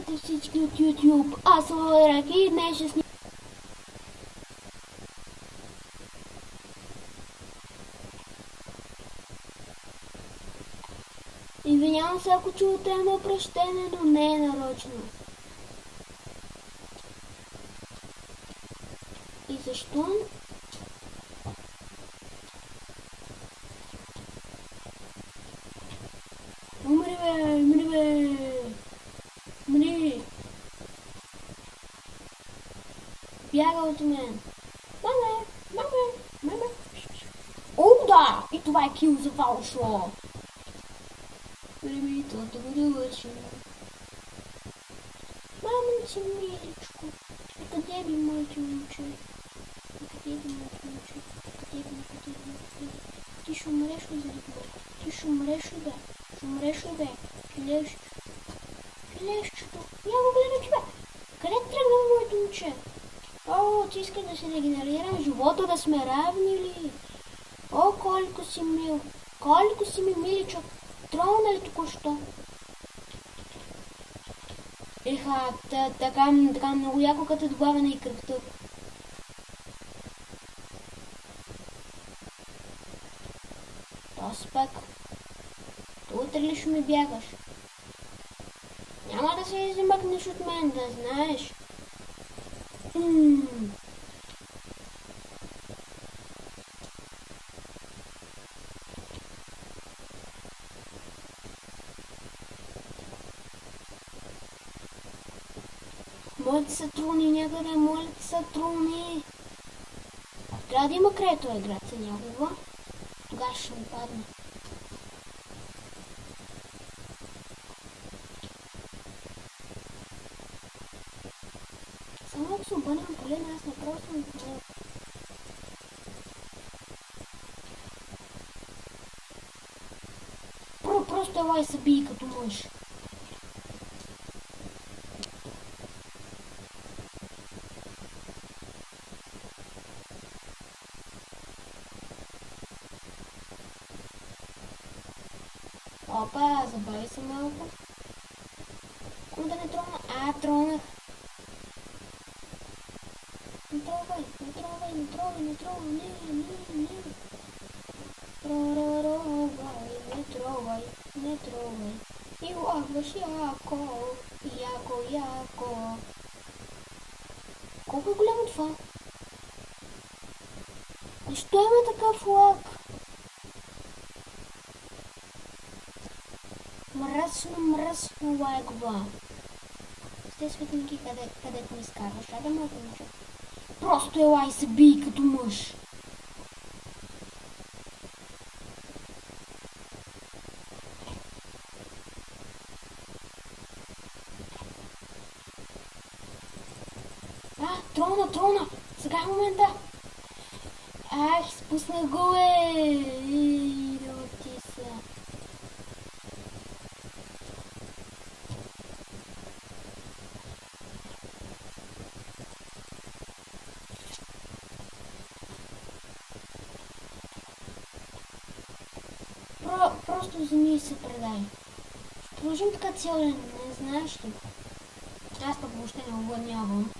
Здравейте всички от YouTube, аз съм Валерак и днес ще снимам. Извинявам се, ако чувате едно пръщене, но не е нарочно. И защо? Умри бе, умри бе, умри. Бяга от мен. Маме, маме, маме. О, да! И това е кил за Валшо. Времето го довърши. Маминце миличко, къде би моето момче? Къде би моето момче? Къде? Ти ще умреш ли заради това? Ти ще умреш ли бе? Ще умреш ли бе? Филешчето. Я го гледам тебе. Къде тръгна моето момче? О, ти искаш да се регенерирам живота, да сме равни ли? О, колко си мил. Колко си ми миличък. Тролна ли току-що? Еха, така много яко, като е добавена и кръвта. Този пък. Утре ли ще ми бягаш? Няма да се измъкнеш от мен, да знаеш. Моите са труни някъде, моите са труни. Трябва да има край този град за някога. Тогава ще ми падне. Само ако се обърнем полена, аз направо съм отмъл. Просто елай се бий като мъж. Опа, забави се малко. Кому да не тронах? Тронах. Не трогай, не трогай. И лагваш яко. Колко е голямо това? Защо има такъв лак? Мръсно лайква. С тези светлинки, където ми изкарваш, да моето момче. Просто елай се бий като мъж. Трона! Сега е момента! Спуснах го, идиоти са. Просто вземи и се предай. Ще продължим така цял ден, не знаеш ли? Аз пък въобще не огладнявам.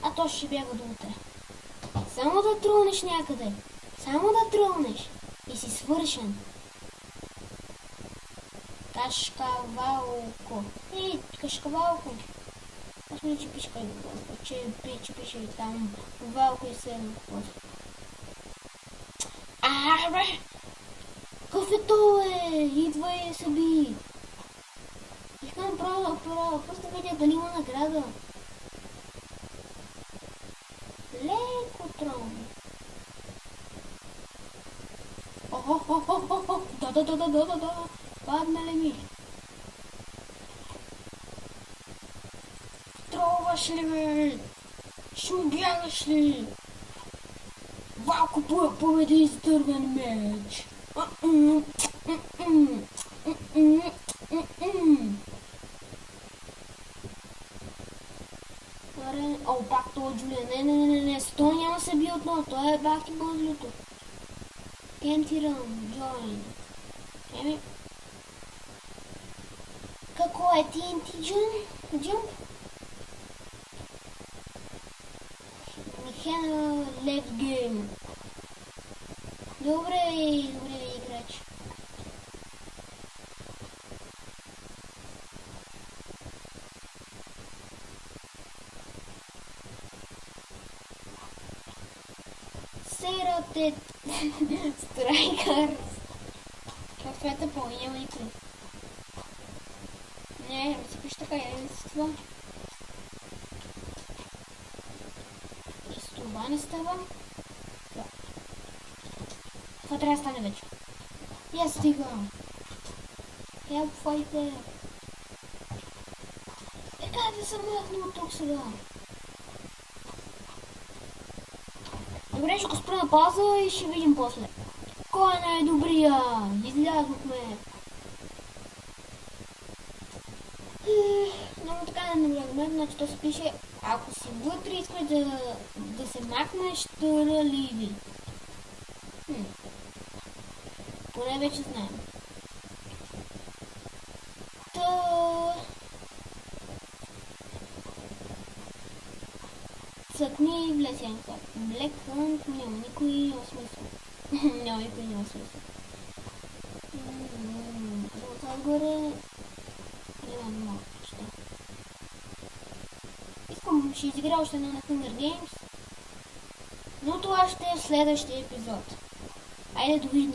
А то ще бяга до утре. Само да тръгнеш някъде. Само да тръгнеш. И си свършен. Кашкавалко. Кашкавалко. Аз мисля, че пише там Валко и седем. Бе! Какъв е то, Идва и се би. Искам просто видя дали има награда. Леко трон. Да. Падна ли ми? Троваш ли бе? Ще ми бягаш ли? Валко победи с дървен меч. Пак това Джулия. Не. Стой няма се би отново. Той е бах и бъзлюто. Can't run, join. Какво е TNT Jump? Механа Left Game. Добре играч. Сератет Страйкърс. Това е тъпо, няма никой. Не, си пише така, я с това. И с това не става. Това трябва да стане вече. Я стига. Helpfайте. Как да се махна от тук сега? Добре, ще го спра на пауза и ще видим после. Кой е най-добрия? Излязохме. Много така не наблягаме, значи то се пише, ако си вътре искаш да се махнеш, ливи. Поне вече знаем. Цъкни и влез янка. Black Hunt няма никой, няма смисъл. Няма смисъл. Отгоре... Не мога да чета. Ще изигра още една на Hunger Games. Но това ще е в следващия епизод. Айде, довиждане!